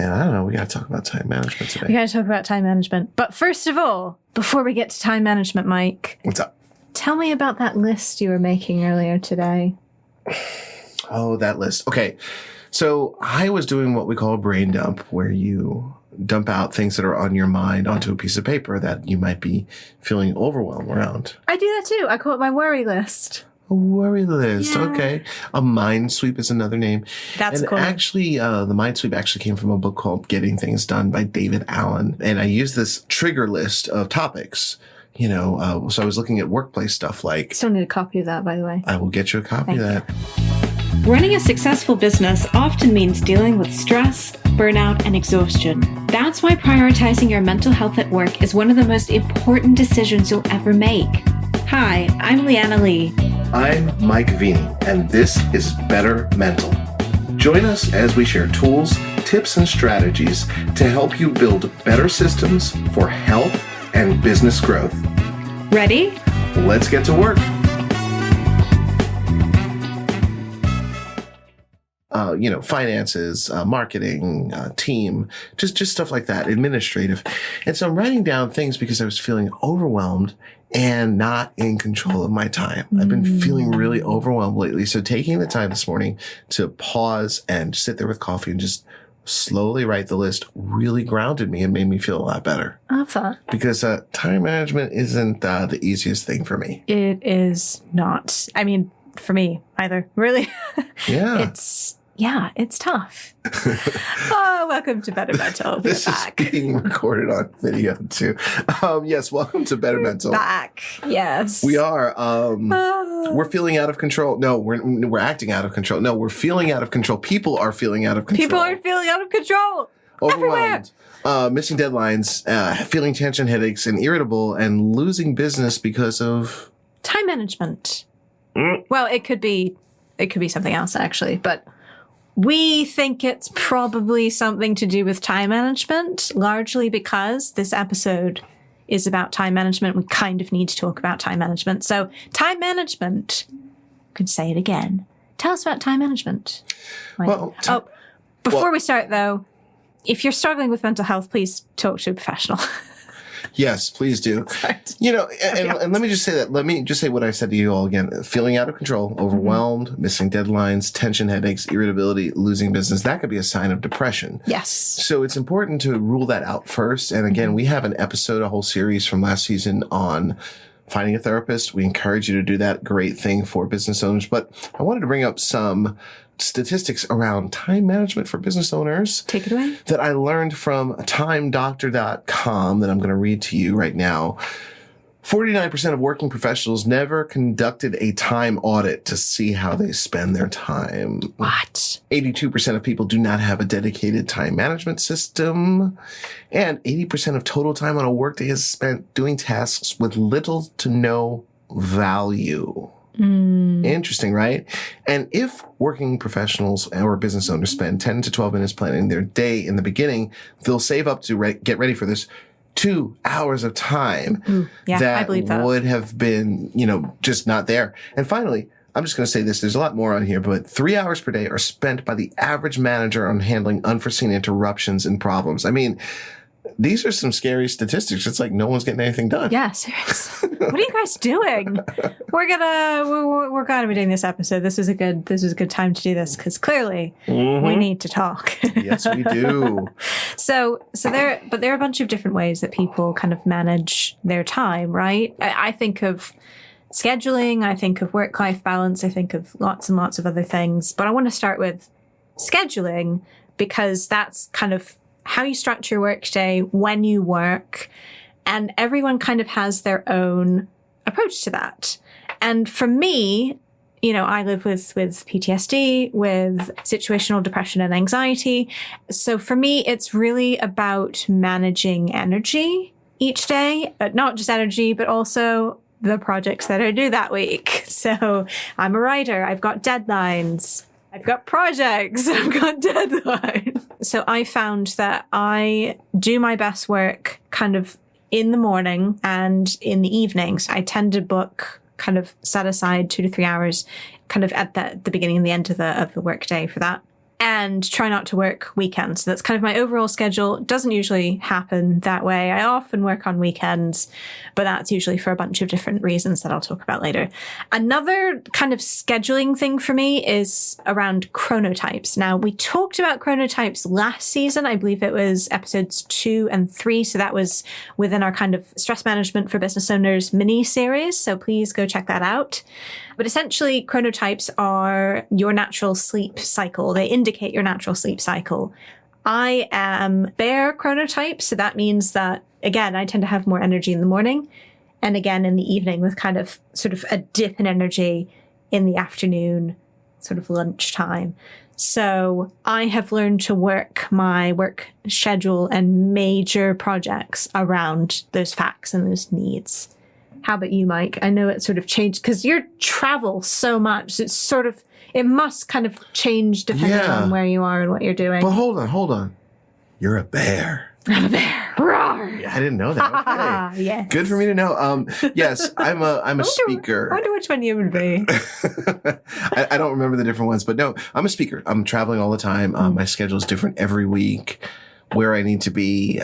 And I don't know, we got to talk about time management today. We got to talk about time management. But first of all, before we get to time management, Mike. What's up? Tell me about that list you were making earlier today. Oh, that list. Okay. So I was doing what we call a brain dump, where you dump out things that are on your mind onto a piece of paper that you might be feeling overwhelmed around. I do that too. I call it my worry list. A worry list. Yeah. Okay. A mind sweep is another name. That's cool. Actually, the mind sweep actually came from a book called Getting Things Done by David Allen. And I used this trigger list of topics. So I was looking at workplace stuff like... Still need a copy of that, by the way. I will get you a copy of that. Running a successful business often means dealing with stress, burnout, and exhaustion. That's why prioritizing your mental health at work is one of the most important decisions you'll ever make. Hi, I'm Leanna Lee. I'm Mike Vini, and this is Bettermental. Join us as we share tools, tips, and strategies to help you build better systems for health and business growth. Ready? Let's get to work. Finances, marketing, team, just stuff like that, administrative. And so I'm writing down things because I was feeling overwhelmed and not in control of my time. I've been feeling really overwhelmed lately. So taking the time this morning to pause and sit there with coffee and just slowly write the list really grounded me and made me feel a lot better. I love that. Because time management isn't the easiest thing for me. It is not. I mean, for me either. Really. Yeah. It's tough. Oh, welcome to Bettermental. This is being recorded on video too. Yes, welcome to Bettermental. We're back. Yes. We are. We're feeling out of control. No, we're acting out of control. No, we're feeling out of control. People are feeling out of control. People are feeling out of control. Overwhelmed. Missing deadlines, feeling tension headaches and irritable and losing business because of time management. Well, it could be something else actually, but we think it's probably something to do with time management, largely because this episode is about time management. We kind of need to talk about time management. So time management, I could say it again. Tell us about time management. Well, before we start though, if you're struggling with mental health, please talk to a professional. Yes, please do. And let me just say that. Let me just say what I said to you all again. Feeling out of control, overwhelmed, missing deadlines, tension headaches, irritability, losing business. That could be a sign of depression. Yes. So it's important to rule that out first. And again, we have an episode, a whole series from last season on finding a therapist. We encourage you to do that. Great thing for business owners. But I wanted to bring up some statistics around time management for business owners. Take it away. That I learned from timedoctor.com that I'm going to read to you right now. 49% of working professionals never conducted a time audit to see how they spend their time. What? 82% of people do not have a dedicated time management system. And 80% of total time on a workday is spent doing tasks with little to no value. Interesting, right? And if working professionals or business owners spend 10 to 12 minutes planning their day in the beginning, they'll save up to get ready for this 2 hours of time I believe that would have been, just not there. And finally, I'm just going to say this. There's a lot more on here, but 3 hours per day are spent by the average manager on handling unforeseen interruptions and problems. I mean, these are some scary statistics. It's like no one's getting anything done. Yeah, seriously. What are you guys doing? We're gonna be doing this episode. This is a good time to do this because clearly we need to talk. Yes, we do. So there are a bunch of different ways that people kind of manage their time, right? I think of scheduling. I think of work-life balance. I think of lots and lots of other things. But I want to start with scheduling because that's kind of how you structure your workday, when you work, and everyone kind of has their own approach to that. And for me, I live with PTSD, with situational depression and anxiety. So for me, it's really about managing energy each day, but not just energy, but also the projects that I do that week. So I'm a writer. I've got deadlines. I've got projects, I've got deadlines. So I found that I do my best work kind of in the morning and in the evenings. I tend to book, kind of set aside 2 to 3 hours kind of at the beginning and the end of the work day for that. and try not to work weekends. So that's kind of my overall schedule. It doesn't usually happen that way. I often work on weekends, but that's usually for a bunch of different reasons that I'll talk about later. Another kind of scheduling thing for me is around chronotypes. Now, we talked about chronotypes last season. I believe it was episodes 2 and 3. So that was within our kind of stress management for business owners mini series. So please go check that out. But essentially, chronotypes are your natural sleep cycle. They indicate your natural sleep cycle. I am bear chronotype, so that means that, again, I tend to have more energy in the morning and again in the evening with kind of sort of a dip in energy in the afternoon, sort of lunchtime. So I have learned to work my work schedule and major projects around those facts and those needs. How about you, Mike? I know it sort of changed because you travel so much. So it's sort of, it must kind of change depending on where you are and what you're doing. But hold on. You're a bear. I'm a bear. Roar. I didn't know that. Okay. Yes. Good for me to know. Yes, I'm a speaker. I wonder which one you would be. I don't remember the different ones, but no, I'm a speaker. I'm traveling all the time. My schedule is different every week. Where I need to be,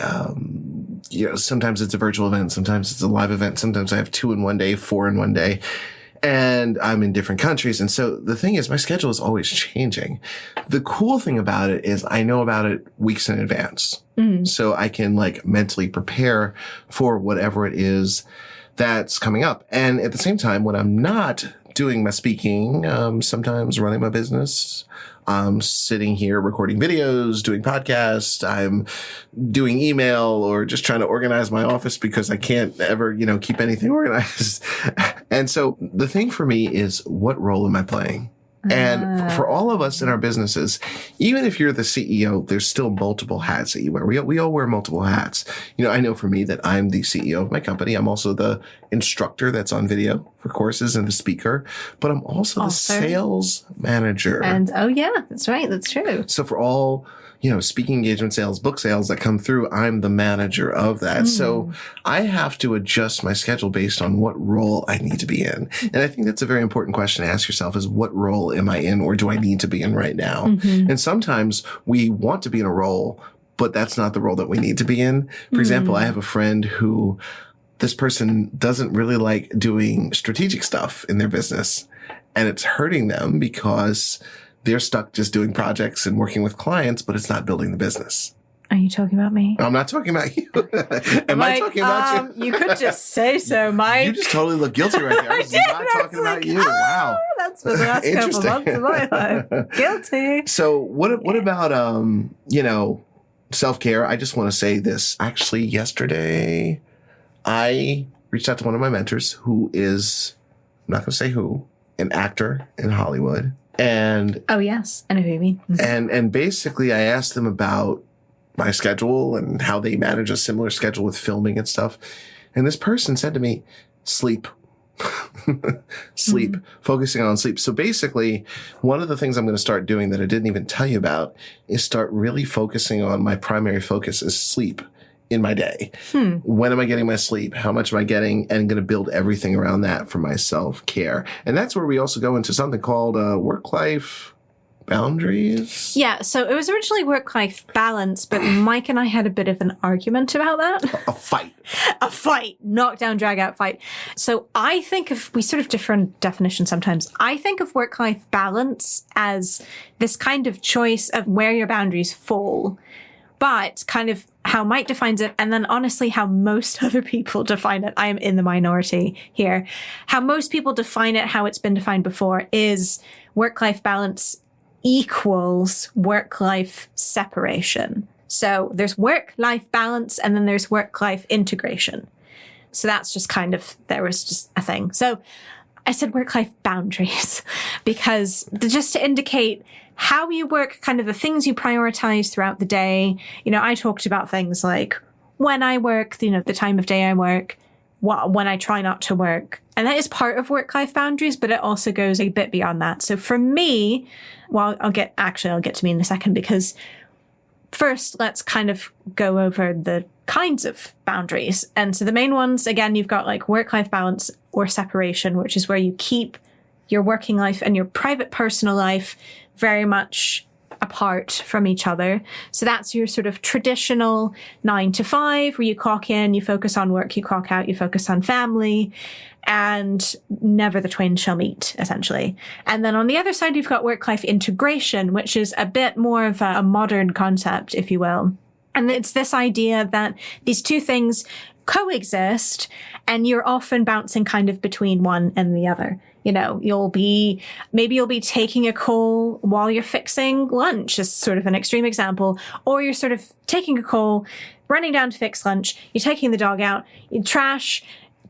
sometimes it's a virtual event, sometimes it's a live event, sometimes I have 2 in one day, 4 in one day, and I'm in different countries. And so the thing is, my schedule is always changing. The cool thing about it is I know about it weeks in advance. So I can mentally prepare for whatever it is that's coming up. And at the same time, when I'm not doing my speaking, sometimes running my business, I'm sitting here recording videos, doing podcasts, I'm doing email or just trying to organize my office because I can't ever, keep anything organized. And so the thing for me is, what role am I playing? And for all of us in our businesses, even if you're the CEO, there's still multiple hats that you wear. We all wear multiple hats. I know for me that I'm the CEO of my company. I'm also the instructor that's on video for courses and the speaker, but I'm also the sales manager. And that's right. That's true. So for all speaking engagement sales, book sales that come through, I'm the manager of that. So I have to adjust my schedule based on what role I need to be in. And I think that's a very important question to ask yourself is, what role am I in or do I need to be in right now? And sometimes we want to be in a role, but that's not the role that we need to be in. For example, I have a friend who, this person doesn't really like doing strategic stuff in their business, and it's hurting them because they're stuck just doing projects and working with clients, but it's not building the business. Are you talking about me? I'm not talking about you. Am I talking about you? You could just say so, Mike. You just totally look guilty right there. I was not talking about you. Wow. That's for the last couple months of my life. Guilty. So what about, self-care? I just want to say this. Actually, yesterday, I reached out to one of my mentors who is, I'm not going to say who, an actor in Hollywood. And oh, yes. I know who you mean. And basically I asked them about my schedule and how they manage a similar schedule with filming and stuff. And this person said to me, sleep. Sleep, focusing on sleep. So basically, one of the things I'm going to start doing that I didn't even tell you about is start really focusing on my primary focus is sleep in my day. When am I getting my sleep? How much am I getting? And going to build everything around that for my self-care. And that's where we also go into something called work-life boundaries. Yeah, so it was originally work-life balance, but Mike and I had a bit of an argument about that. A fight. A fight. Knockdown, drag-out fight. So I think we sort of different definitions sometimes. I think of work-life balance as this kind of choice of where your boundaries fall, but kind of how Mike defines it, and then honestly how most other people define it. I am in the minority here. How most people define it, how it's been defined before, is work-life balance equals work-life separation. So there's work-life balance, and then there's work-life integration. So that's just kind of, there was just a thing. So I said work-life boundaries because just to indicate how you work, kind of the things you prioritize throughout the day. I talked about things like when I work, the time of day I work, when I try not to work. And that is part of work-life boundaries, but it also goes a bit beyond that. So for me, I'll get to me in a second, because first let's kind of go over the kinds of boundaries. And so the main ones, again, you've got like work-life balance or separation, which is where you keep your working life and your private personal life very much apart from each other. So that's your sort of traditional 9 to 5, where you clock in, you focus on work, you clock out, you focus on family, and never the twain shall meet, essentially. And then on the other side, you've got work-life integration, which is a bit more of a modern concept, if you will. And it's this idea that these two things coexist, and you're often bouncing kind of between one and the other. You know, maybe you'll be taking a call while you're fixing lunch, is sort of an extreme example, or you're sort of taking a call, running down to fix lunch, you're taking the dog out, you trash,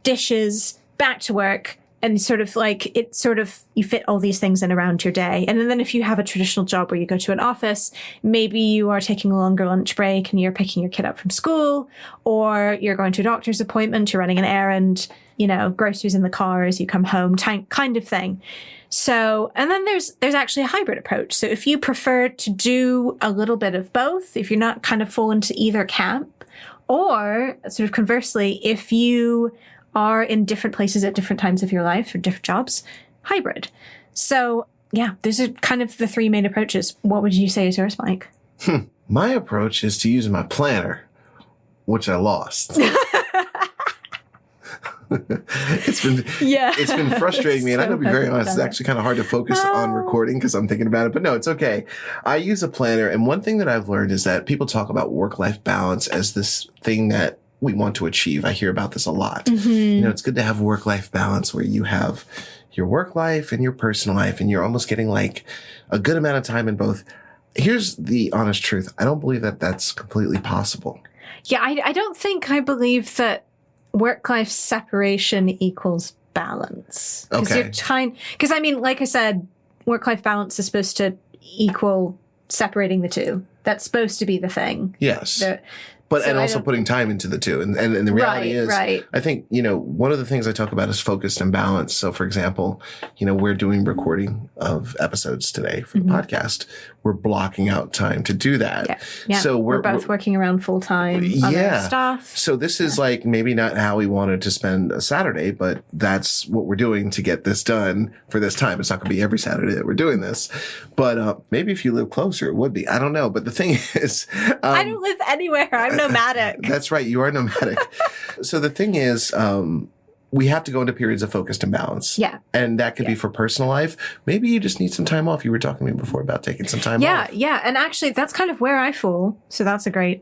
dishes, back to work, and you fit all these things in around your day. And then if you have a traditional job where you go to an office, maybe you are taking a longer lunch break and you're picking your kid up from school, or you're going to a doctor's appointment, you're running an errand, you know, groceries in the car as you come home, kind of thing. So, and then there's actually a hybrid approach. So if you prefer to do a little bit of both, if you're not kind of fall into either camp, or sort of conversely, if you are in different places at different times of your life or different jobs, hybrid. So yeah, those are kind of the three main approaches. What would you say is yours, Mike? My approach is to use my planner, which I lost. It's been frustrating me, and I'm going to be very honest, it's actually kind of hard to focus on recording because I'm thinking about it, but no, it's okay. I use a planner, and one thing that I've learned is that people talk about work-life balance as this thing that we want to achieve. I hear about this a lot. Mm-hmm. You know, it's good to have work-life balance where you have your work life and your personal life, and you're almost getting like a good amount of time in both. Here's the honest truth. I don't believe that that's completely possible. Yeah, I don't think I believe that work-life separation equals balance. Okay. Because I mean, like I said, work-life balance is supposed to equal separating the two. That's supposed to be the thing. Yes. And also putting time into the two. And the reality is, I think, you know, one of the things I talk about is focused and balance. So, for example, you know, we're doing recording of episodes today for the podcast. We're blocking out time to do that. Yeah. So we're both working around full time on our stuff. So this is like maybe not how we wanted to spend a Saturday, but that's what we're doing to get this done for this time. It's not going to be every Saturday that we're doing this, but maybe if you live closer, it would be. I don't know. But the thing is, I don't live anywhere. I'm nomadic. That's right. You are nomadic. So the thing is, we have to go into periods of focused and balance. Yeah. And that could be for personal life. Maybe you just need some time off. You were talking to me before about taking some time off. Yeah. And actually, that's kind of where I fall. So that's a great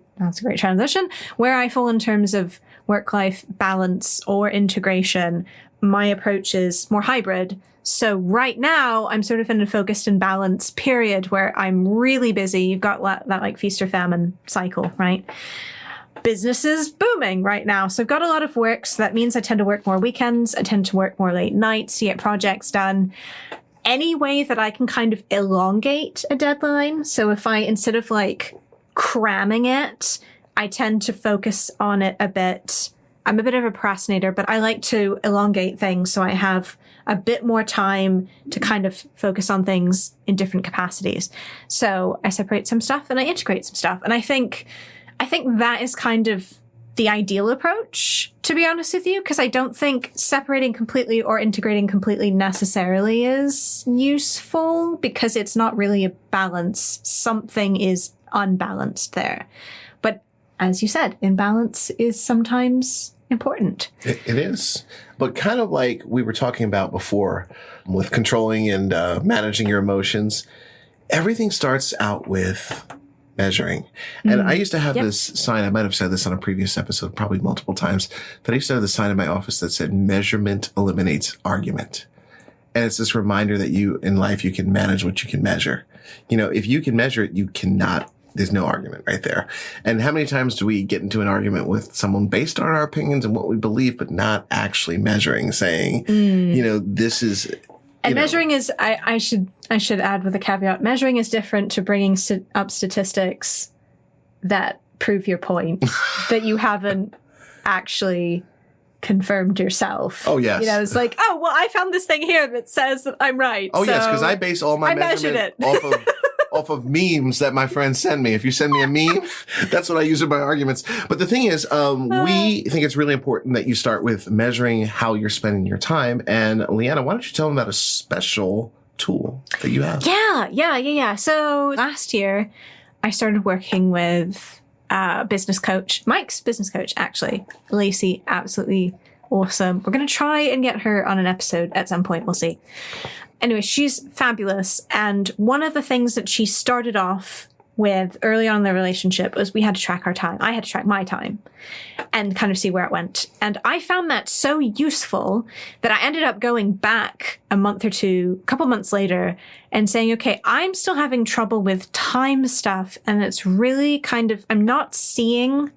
transition. Where I fall in terms of work-life balance or integration, my approach is more hybrid. So right now, I'm sort of in a focused and balanced period where I'm really busy. You've got that like feast or famine cycle, right? Business is booming right now. So I've got a lot of work. So that means I tend to work more weekends. I tend to work more late nights to get projects done. Any way that I can kind of elongate a deadline. So if I, instead of like cramming it, I tend to focus on it a bit. I'm a bit of a procrastinator, but I like to elongate things so I have a bit more time to kind of focus on things in different capacities. So I separate some stuff and I integrate some stuff. And I think that is kind of the ideal approach, to be honest with you, because I don't think separating completely or integrating completely necessarily is useful because it's not really a balance. Something is unbalanced there. But as you said, imbalance is sometimes important. It is. But kind of like we were talking about before with controlling and managing your emotions, everything starts out with measuring. And I used to have this sign, I might have said this on a previous episode, probably multiple times, that I used to have the sign in my office that said measurement eliminates argument. And it's this reminder that in life, you can manage what you can measure. You know, if you can measure it, you cannot, there's no argument right there. And how many times do we get into an argument with someone based on our opinions and what we believe, but not actually measuring, saying, you know, this is... And measuring is, I should add with a caveat, measuring is different to bringing up statistics that prove your point that you haven't actually confirmed yourself. Oh, yes. You know, it's like, oh, well, I found this thing here that says that I'm right. Oh, yes, because I base all my measurement off of memes that my friends send me. If you send me a meme, that's what I use in my arguments. But the thing is, we think it's really important that you start with measuring how you're spending your time. And Leanna, why don't you tell them about a special tool that you have? Yeah. So last year, I started working with a business coach, Mike's business coach, actually. Lacey, absolutely awesome. We're going to try and get her on an episode at some point. We'll see. Anyway, she's fabulous. And one of the things that she started off with early on in the relationship was we had to track our time. I had to track my time and kind of see where it went. And I found that so useful that I ended up going back a couple months later and saying, okay, I'm still having trouble with time stuff. And it's really I'm not seeing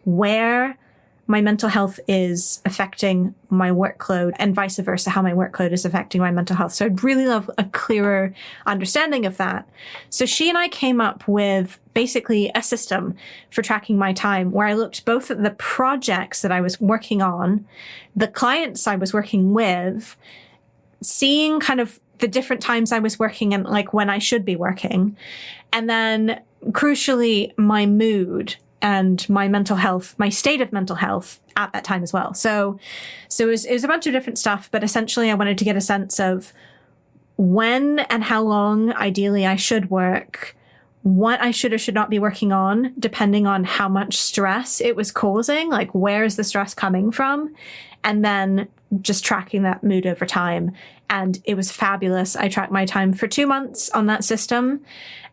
where my mental health is affecting my workload and vice versa, how my workload is affecting my mental health. So I'd really love a clearer understanding of that. So she and I came up with basically a system for tracking my time where I looked both at the projects that I was working on, the clients I was working with, seeing kind of the different times I was working and like when I should be working. And then crucially, my mood and my mental health, my state of mental health at that time as well. So it was a bunch of different stuff, but essentially I wanted to get a sense of when and how long ideally I should work, what I should or should not be working on, depending on how much stress it was causing, like where is the stress coming from, and then just tracking that mood over time. And it was fabulous. I tracked my time for 2 months on that system.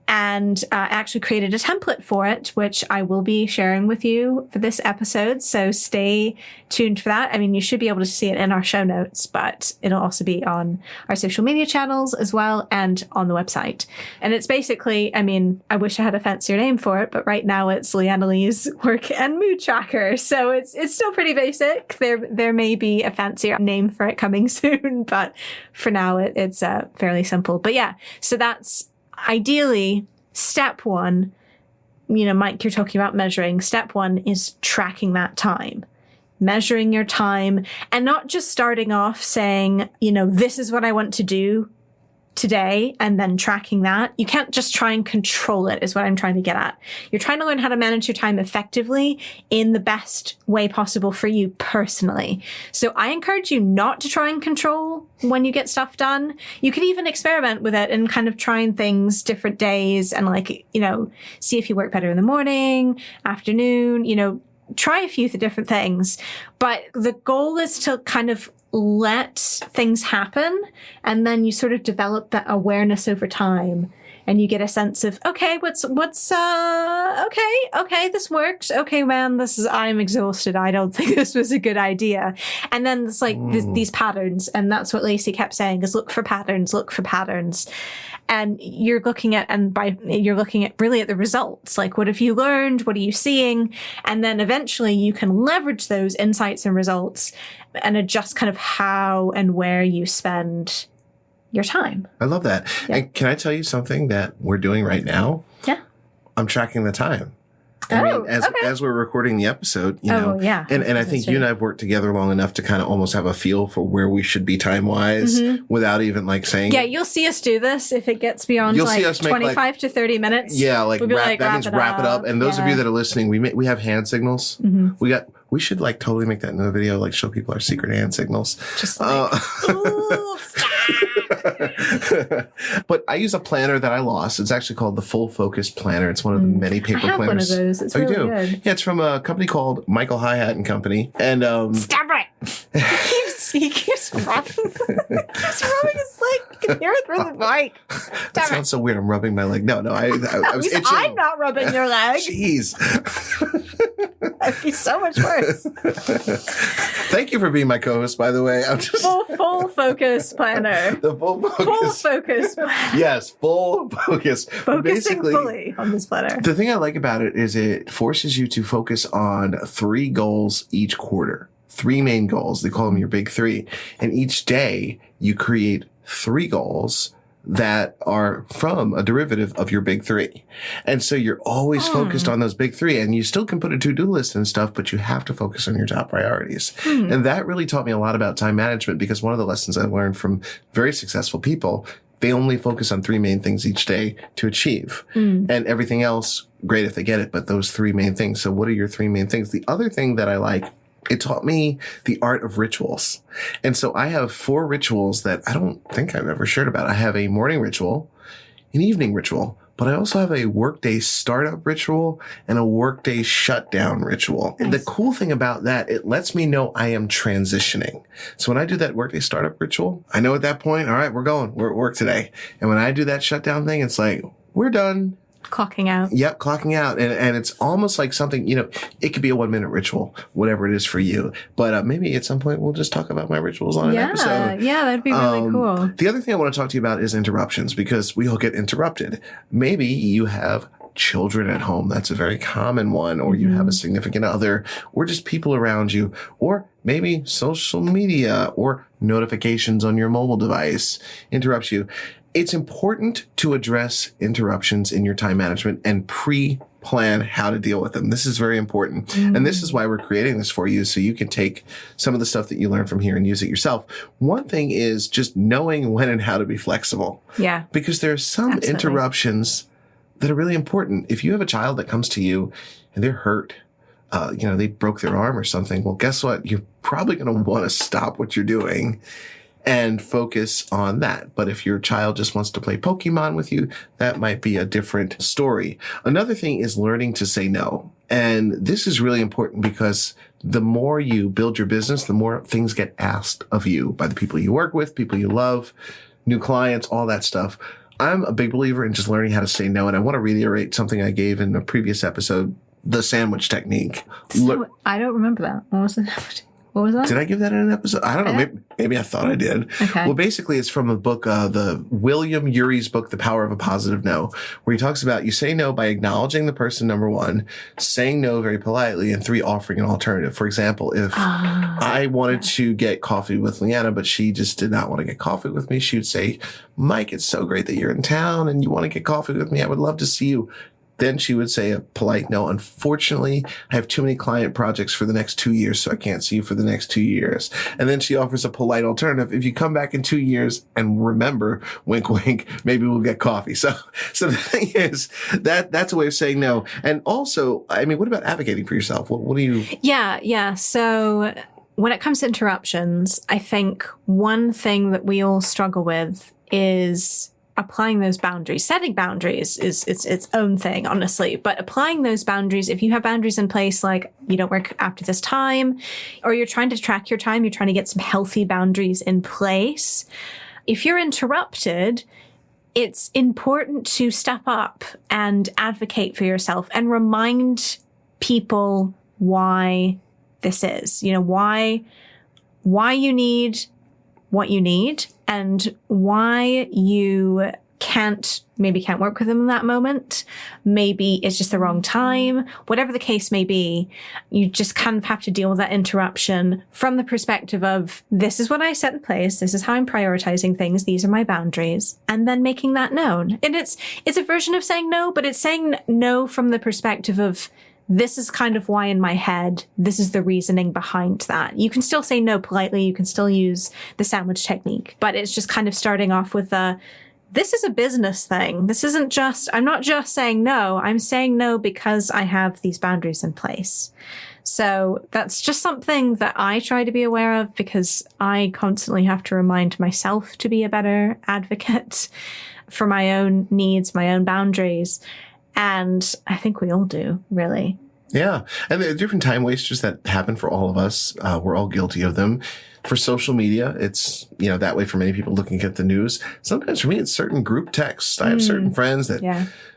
And I actually created a template for it, which I will be sharing with you for this episode. So stay tuned for that. I mean, you should be able to see it in our show notes, but it'll also be on our social media channels as well and on the website. And it's basically, I mean, I wish I had a fancier name for it, but right now it's Leanna Lee's work and mood tracker. So it's still pretty basic. There may be a fancier name for it coming soon, but for now it's fairly simple. But yeah, so that's ideally, step one, Mike, you're talking about measuring. Step one is tracking that time, measuring your time, and not just starting off saying, this is what I want to do today and then tracking that. You can't just try and control it is what I'm trying to get at. You're trying to learn how to manage your time effectively in the best way possible for you personally. So I encourage you not to try and control when you get stuff done. You could even experiment with it and kind of trying things different days and see if you work better in the morning, afternoon, try a few different things. But the goal is to kind of let things happen, and then you sort of develop that awareness over time, and you get a sense of, okay, what's okay, this works. Okay, man, I'm exhausted. I don't think this was a good idea. And then it's like these patterns, and that's what Lacey kept saying is look for patterns. And you're looking at really at the results. Like, what have you learned? What are you seeing? And then eventually you can leverage those insights and results and adjust kind of how and where you spend your time. I love that. Yeah. And can I tell you something that we're doing right now? Yeah. I'm tracking the time. As we're recording the episode, yeah. And I think you and I have worked together long enough to kind of almost have a feel for where we should be time-wise without even saying. Yeah, you'll see us do this if it gets beyond 25 to 30 minutes. Yeah, wrap it up. And those of you that are listening, we have hand signals. Mm-hmm. We should totally make that another video, show people our secret hand signals. Just ooh, stop. But I use a planner that I lost. It's actually called the Full Focus Planner. It's one of the many paper planners. I have one of those. It's really good. Yeah, it's from a company called Michael Hi-Hat and Company. And stop it! He keeps rubbing. He's rubbing his leg. You can hear it through the mic. That sounds so weird. I'm rubbing my leg. No, I was itching. I'm not rubbing your leg. Jeez. That'd be so much worse. Thank you for being my co-host, by the way. I'm just full focus planner. The full focus. Yes, full focus. Focusing basically, fully on this planner. The thing I like about it is it forces you to focus on 3 goals each quarter. 3 main goals. They call them your big 3. And each day you create 3 goals that are from a derivative of your big 3. And so you're always focused on those big 3, and you still can put a to-do list and stuff, but you have to focus on your top priorities. And that really taught me a lot about time management, because one of the lessons I learned from very successful people, they only focus on 3 main things each day to achieve. And everything else, great if they get it, but those 3 main things. So what are your 3 main things? The other thing that I like It taught me the art of rituals. And so I have 4 rituals that I don't think I've ever shared about. I have a morning ritual, an evening ritual, but I also have a workday startup ritual and a workday shutdown ritual. Nice. And the cool thing about that, it lets me know I am transitioning. So when I do that workday startup ritual, I know at that point, all right, we're going. We're at work today. And when I do that shutdown thing, it's like, we're done. Clocking out. Yep, clocking out. And it's almost like something, it could be a 1-minute ritual, whatever it is for you. But maybe at some point we'll just talk about my rituals on an episode. Yeah, that'd be really cool. The other thing I want to talk to you about is interruptions, because we all get interrupted. Maybe you have children at home. That's a very common one. Or you have a significant other, or just people around you, or maybe social media or notifications on your mobile device interrupts you. It's important to address interruptions in your time management and pre-plan how to deal with them. This is very important. And this is why we're creating this for you, so you can take some of the stuff that you learn from here and use it yourself. One thing is just knowing when and how to be flexible. Yeah. Because there are some interruptions that are really important. If you have a child that comes to you and they're hurt, they broke their arm or something, well, guess what? You're probably going to want to stop what you're doing and focus on that. But if your child just wants to play Pokemon with you, that might be a different story. Another thing is learning to say no. And this is really important, because the more you build your business, the more things get asked of you by the people you work with, people you love, new clients, all that stuff. I'm a big believer in just learning how to say no. And I want to reiterate something I gave in a previous episode, the sandwich technique. I don't remember that. What was it? What was that? Did I give that in an episode? I don't know. Maybe I thought I did. Okay. Well, basically, it's from a book, the William Urey's book, The Power of a Positive No, where he talks about you say no by acknowledging the person, number 1, saying no very politely, and 3, offering an alternative. For example, if I wanted to get coffee with Leanna, but she just did not want to get coffee with me, she would say, Mike, it's so great that you're in town and you want to get coffee with me. I would love to see you. Then she would say a polite no. Unfortunately, I have too many client projects for the next 2 years, so I can't see you for the next 2 years. And then she offers a polite alternative. If you come back in 2 years and remember, wink, wink, maybe we'll get coffee. So the thing is that's a way of saying no. And also, what about advocating for yourself? What do you? Yeah. So when it comes to interruptions, I think one thing that we all struggle with is applying those boundaries. Setting boundaries is its own thing, honestly. But applying those boundaries, if you have boundaries in place, like you don't work after this time, or you're trying to track your time, you're trying to get some healthy boundaries in place. If you're interrupted, it's important to step up and advocate for yourself and remind people why this is, why you need what you need, and why you can't work with them in that moment. Maybe it's just the wrong time. Whatever the case may be, you just kind of have to deal with that interruption from the perspective of, this is what I set in place. This is how I'm prioritizing things. These are my boundaries. And then making that known. And it's a version of saying no, but it's saying no from the perspective of, this is kind of why in my head, this is the reasoning behind that. You can still say no politely. You can still use the sandwich technique, but it's just kind of starting off with this is a business thing. This isn't I'm not just saying no. I'm saying no because I have these boundaries in place. So that's just something that I try to be aware of, because I constantly have to remind myself to be a better advocate for my own needs, my own boundaries. And I think we all do, really. Yeah. And there are different time wasters that happen for all of us. We're all guilty of them. For social media, it's, that way for many people looking at the news. Sometimes for me, it's certain group texts. I have certain friends that,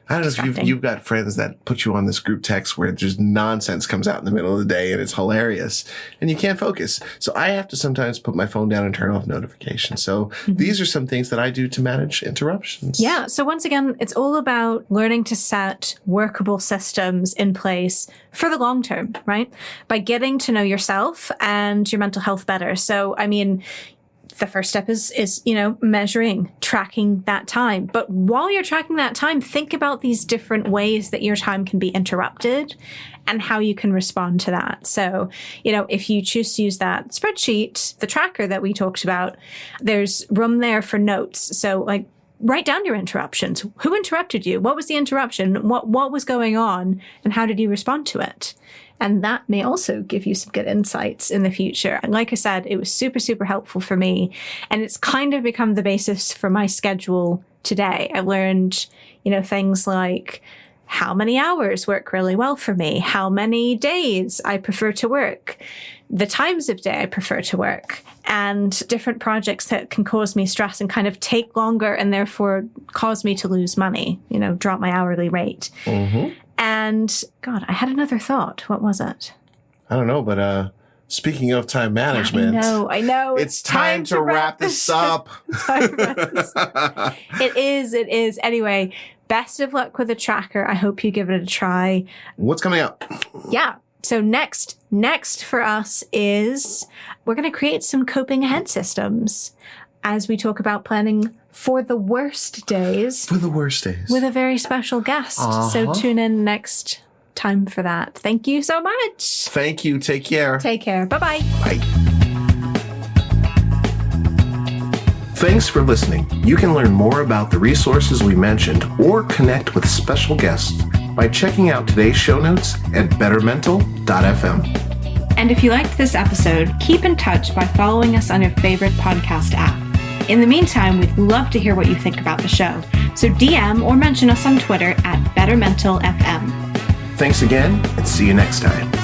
I don't know if you've got friends that put you on this group text where just nonsense comes out in the middle of the day and it's hilarious and you can't focus. So I have to sometimes put my phone down and turn off notifications. So these are some things that I do to manage interruptions. Yeah. So once again, it's all about learning to set workable systems in place for the long term, right? By getting to know yourself and your mental health better. So, the first step is measuring, tracking that time. But while you're tracking that time, think about these different ways that your time can be interrupted and how you can respond to that. So, if you choose to use that spreadsheet, the tracker that we talked about, there's room there for notes. So write down your interruptions. Who interrupted you? What was the interruption? What was going on? And how did you respond to it? And that may also give you some good insights in the future. And like I said, it was super, super helpful for me. And it's kind of become the basis for my schedule today. I learned, things like how many hours work really well for me, how many days I prefer to work, the times of day I prefer to work, and different projects that can cause me stress and kind of take longer and therefore cause me to lose money, drop my hourly rate. Mm-hmm. And God, I had another thought. What was it? I don't know, but speaking of time management. I know. It's time to wrap this up. It is. Anyway, best of luck with the tracker. I hope you give it a try. What's coming up? Yeah. So next for us is we're going to create some coping ahead systems as we talk about planning for the worst days. For the worst days. With a very special guest. So tune in next time for that. Thank you so much. Thank you. Take care. Take care. Bye-bye. Bye. Thanks for listening. You can learn more about the resources we mentioned or connect with special guests by checking out today's show notes at bettermental.fm. And if you liked this episode, keep in touch by following us on your favorite podcast app. In the meantime, we'd love to hear what you think about the show. So DM or mention us on Twitter at BettermentalFM. Thanks again, and see you next time.